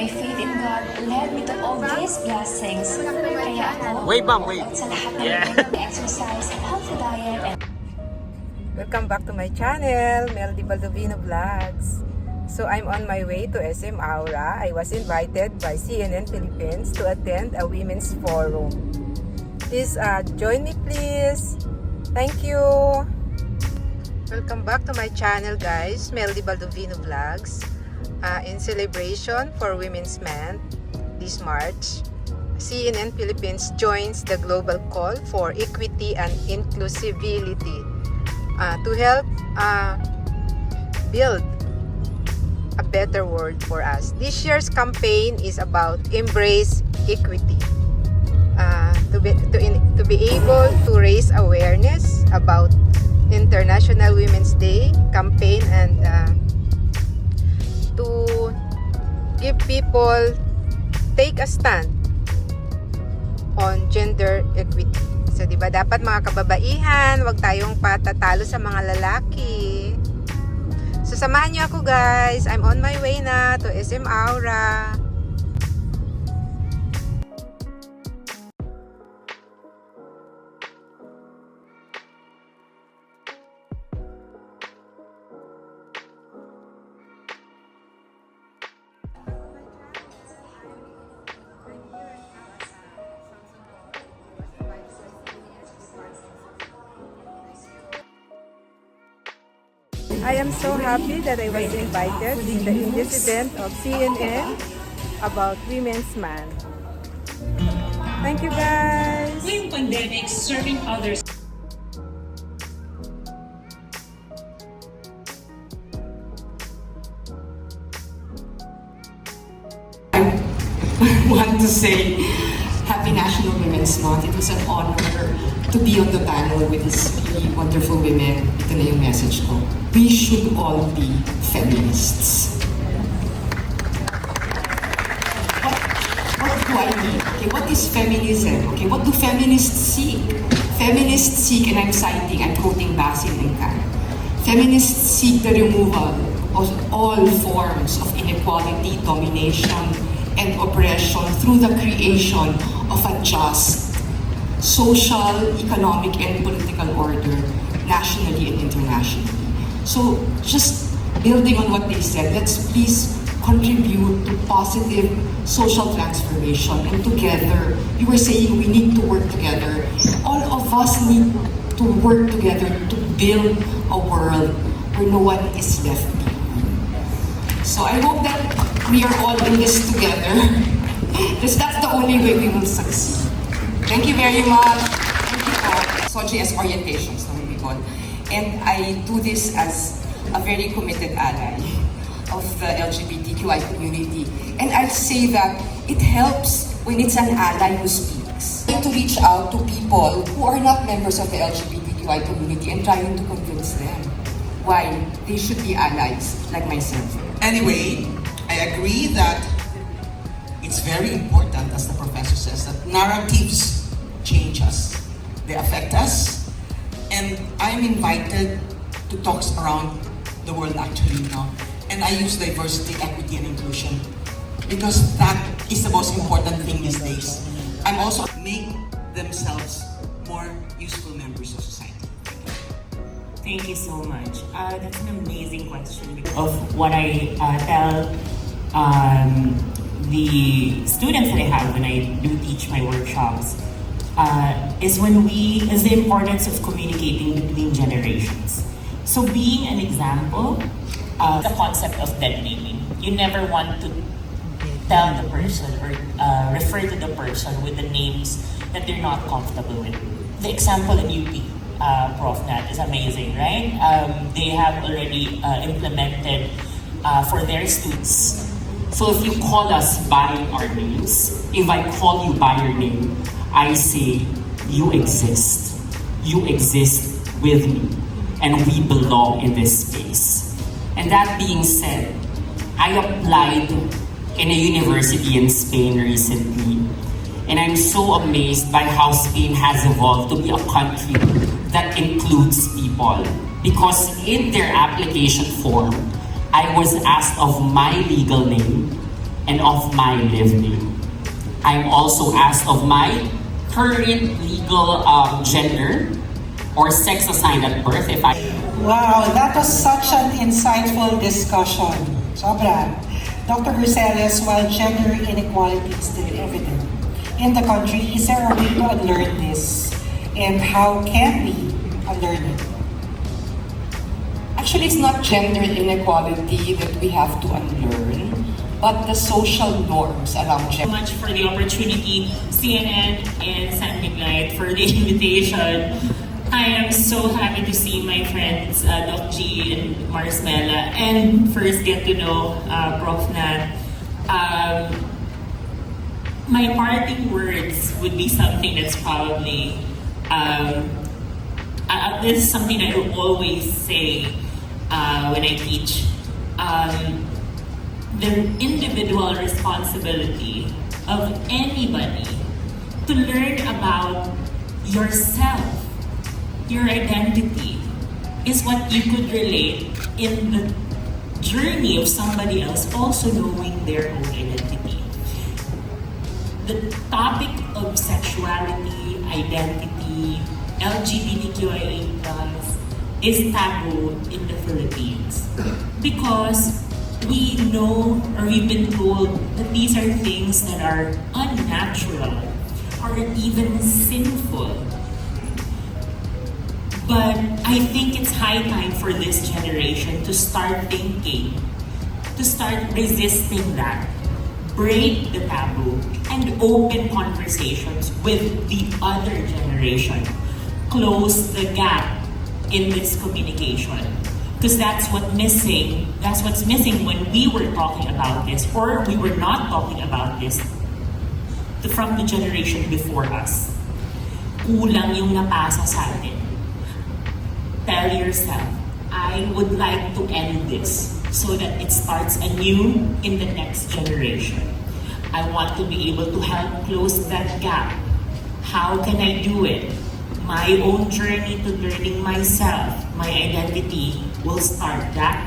My faith in God led me to all these blessings. Kaya ako, sa lahat ng exercise, healthy diet, and welcome back to my channel, Mel Di Baldovino Vlogs. So I'm on my way to SM Aura. I was invited by CNN Philippines to attend a women's forum. Please join me please. Thank you. Welcome back to my channel guys, Mel Di Baldovino Vlogs. In celebration for Women's Month this March, CNN Philippines joins the global call for equity and inclusivity to help build a better world for us. This year's campaign is about embrace equity. To be able to raise awareness about International Women's Day campaign and to give people take a stand on gender equity. So, di ba dapat mga kababaihan, wag tayong patatalo sa mga lalaki. So, samahan niyo ako guys. I'm on my way na to SM Aura. I am so happy that I was invited in this event of CNN about Women's Month. Thank you guys! Ngayong pandemic, serving others. I want to say Happy National Women's Month. It was an honor to be on the panel with these really wonderful women. Ito na yung message ko. We should all be feminists. What do I mean? Okay, what is feminism? Okay, what do feminists seek? Feminists seek, and I'm citing, I'm quoting Basil and Kant. Feminists seek the removal of all forms of inequality, domination, and oppression through the creation of a just social, economic, and political order, nationally and internationally. So, just building on what they said, let's please contribute to positive social transformation. And together, you were saying we need to work together. All of us need to work together to build a world where no one is left behind. So I hope that we are all in this together, because that's the only way we will succeed. Thank you very much. Thank you po. Soji as orientations, no, people. And I do this as a very committed ally of the LGBTQI community. And I'll say that it helps when it's an ally who speaks. To reach out to people who are not members of the LGBTQI community and trying to convince them why they should be allies like myself. Anyway, I agree that it's very important, as the professor says, that narratives change us. They affect us. And I'm invited to talks around the world actually now. And I use diversity, equity, and inclusion because that is the most important thing these days. I'm also make themselves more useful members of society. Thank you so much. That's an amazing question. Of what I tell the students that I have when I do teach my workshops is the importance of communicating between generations. So being an example, the concept of dead naming. You never want to tell the person or refer to the person with the names that they're not comfortable with. The example in UP, Prof. Nat, is amazing, right? They have already implemented for their students. So if you call us by our names, if I call you by your name, I say, you exist. You exist with me. And we belong in this space. And that being said, I applied in a university in Spain recently. And I'm so amazed by how Spain has evolved to be a country that includes people. Because in their application form, I was asked of my legal name and of my living. I'm also asked of my current legal gender or sex assigned at birth if I... Wow, that was such an insightful discussion. Sobra. Dr. Grisales, while gender inequality is still evident in the country, is there a way to unlearn this? And how can we unlearn it? Actually, it's not gender inequality that we have to unlearn, but the social norms around So gender. much for the opportunity, CNN and Sandy Light, for the invitation. I am so happy to see my friends Doc G and Marsmela, and first get to know Prof. Nat. My parting words would be something that's probably, this is something I will always say when I teach. The individual responsibility of anybody to learn about yourself, your identity, is what you could relate in the journey of somebody else also knowing their own identity. The topic of sexuality, identity, LGBTQIA+ is taboo in the Philippines because we know, or we've been told, that these are things that are unnatural or even sinful. But I think it's high time for this generation to start thinking, to start resisting that, break the taboo, and open conversations with the other generation. Close the gap in this communication. Because that's what's missing when we were talking about this, or we were not talking about this from the generation before us. Kulang yung napasa sa atin. Tell yourself, I would like to end this so that it starts anew in the next generation. I want to be able to help close that gap. How can I do it? My own journey to learning myself, my identity, will start that.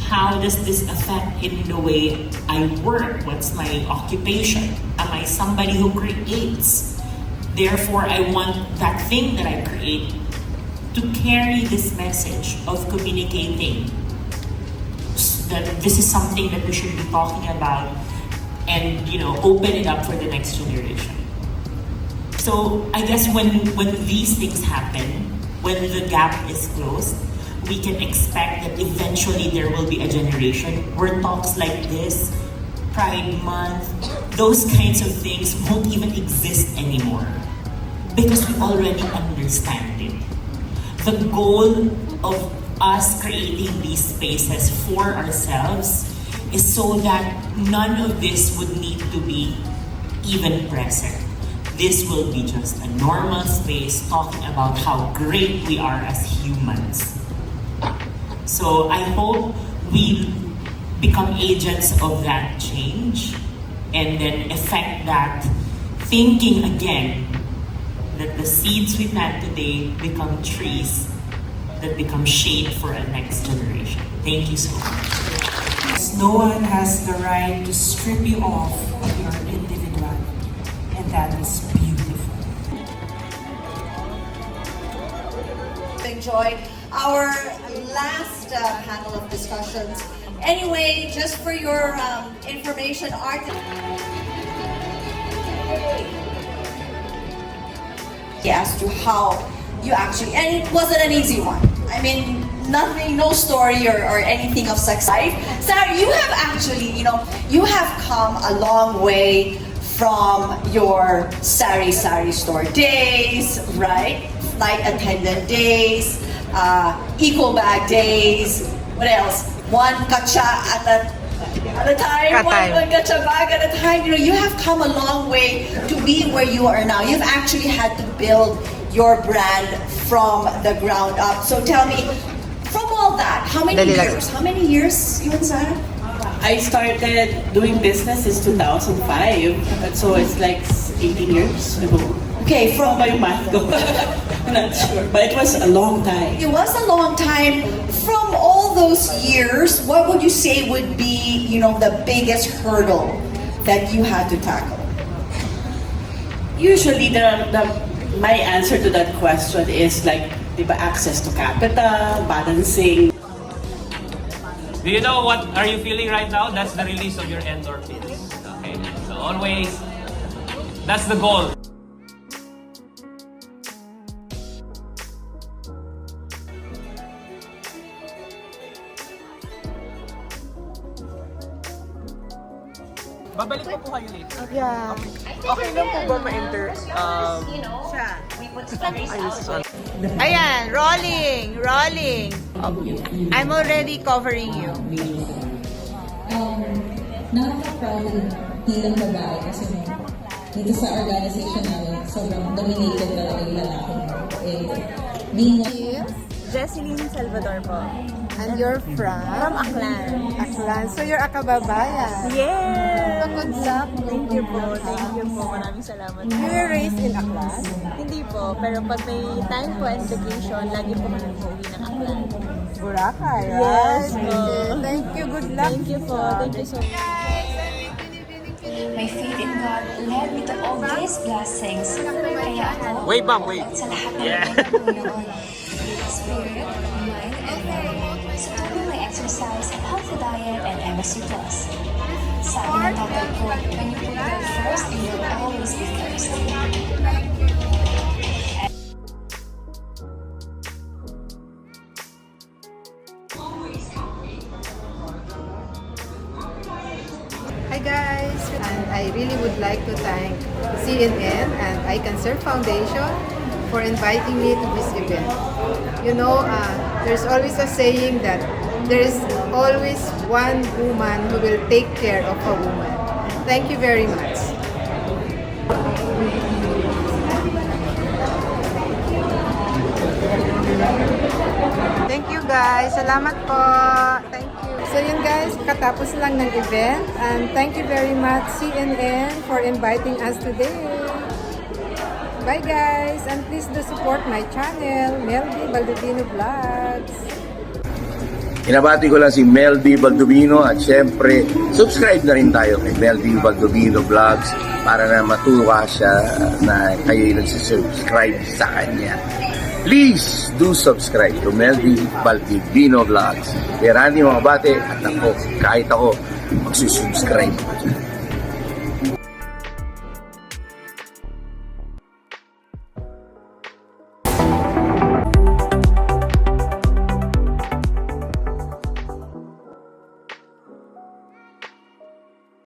How does this affect in the way I work? What's my occupation? Am I somebody who creates? Therefore, I want that thing that I create to carry this message of communicating that this is something that we should be talking about and, open it up for the next generation. So I guess when these things happen, when the gap is closed, we can expect that eventually there will be a generation where talks like this, Pride Month, those kinds of things won't even exist anymore because we already understand it. The goal of us creating these spaces for ourselves is so that none of this would need to be even present. This will be just a normal space talking about how great we are as humans. So I hope we become agents of that change and then affect that thinking again that the seeds we plant today become trees that become shade for a next generation. Thank you so much. No one has the right to strip you off of your individuality, and that is beautiful. Enjoy our last panel of discussions. Anyway, just for your information, as to how you actually, and it wasn't an easy one. I mean, no story or anything of sex life. Sarah, you have actually, you have come a long way from your sari store days, right? Flight attendant days, eco bag days. What else? One kacha at a time, one kacha bag at a time. You have come a long way to be where you are now. You've actually had to build your brand from the ground up. So tell me, from all that, how many years? How many years you and Sarah? I started doing business in 2005, so it's like 18 years ago. Okay, from How about math go? I'm not sure, but it was a long time. it was a long time. From all those years, what would you say would be, the biggest hurdle that you had to tackle? Usually, my answer to that question is like, diba, access to capital, balancing. Do you know what are you feeling right now? That's the release of your endorphins. Okay, so always, that's the goal. Babalik ko po kayo later. Yeah. Okay lang po ba ma-enter? Ayan, rolling. I'm already covering you. Nakaka-proud bilang babae kasi dito sa organization namin, sobrang dominated talaga yung lalaki. Being Jesseline Salvador po. And you're from? From Aklan. Aklan. So you're a kababayan? Yes! So good luck. Thank you po. Maraming salamat. You were raised in Aklan? Hindi po, pero pag may time po and vacation, lagi po kami uuwi ng Aklan. Boracay, right? Yes po. Okay. Thank you. Good luck. Thank you po. Thank you so much. My faith in God led me to all these blessings. Kaya ako, Wait, ma'am, wait. sa lahat ng Yeah. Panginoon. Spirit, mind, and body. Sa tuloy na exercise, healthy diet, and MSU+. Sabi ng tatay ko, when you put God first, you will always be first. Hi guys, and I really would like to thank CNN and I Can Serve Foundation for inviting me to this event. There's always a saying that there is always one woman who will take care of a woman. Thank you very much. Thank you guys. Salamat po. Thank you. So yun guys, katapos lang ng event and thank you very much CNN for inviting us today. Bye guys and please do support my channel, Melby Baldovino Vlogs. Hinabati ko lang si Melby Baldovino at syempre subscribe na rin tayo kay Melby Baldovino Vlogs para na matuwa siya na kayo'y nagsisubscribe sa kanya. Please do subscribe to Melby Baldovino Vlogs. Kaya rani mga bate at ako, kahit ako, magsusubscribe.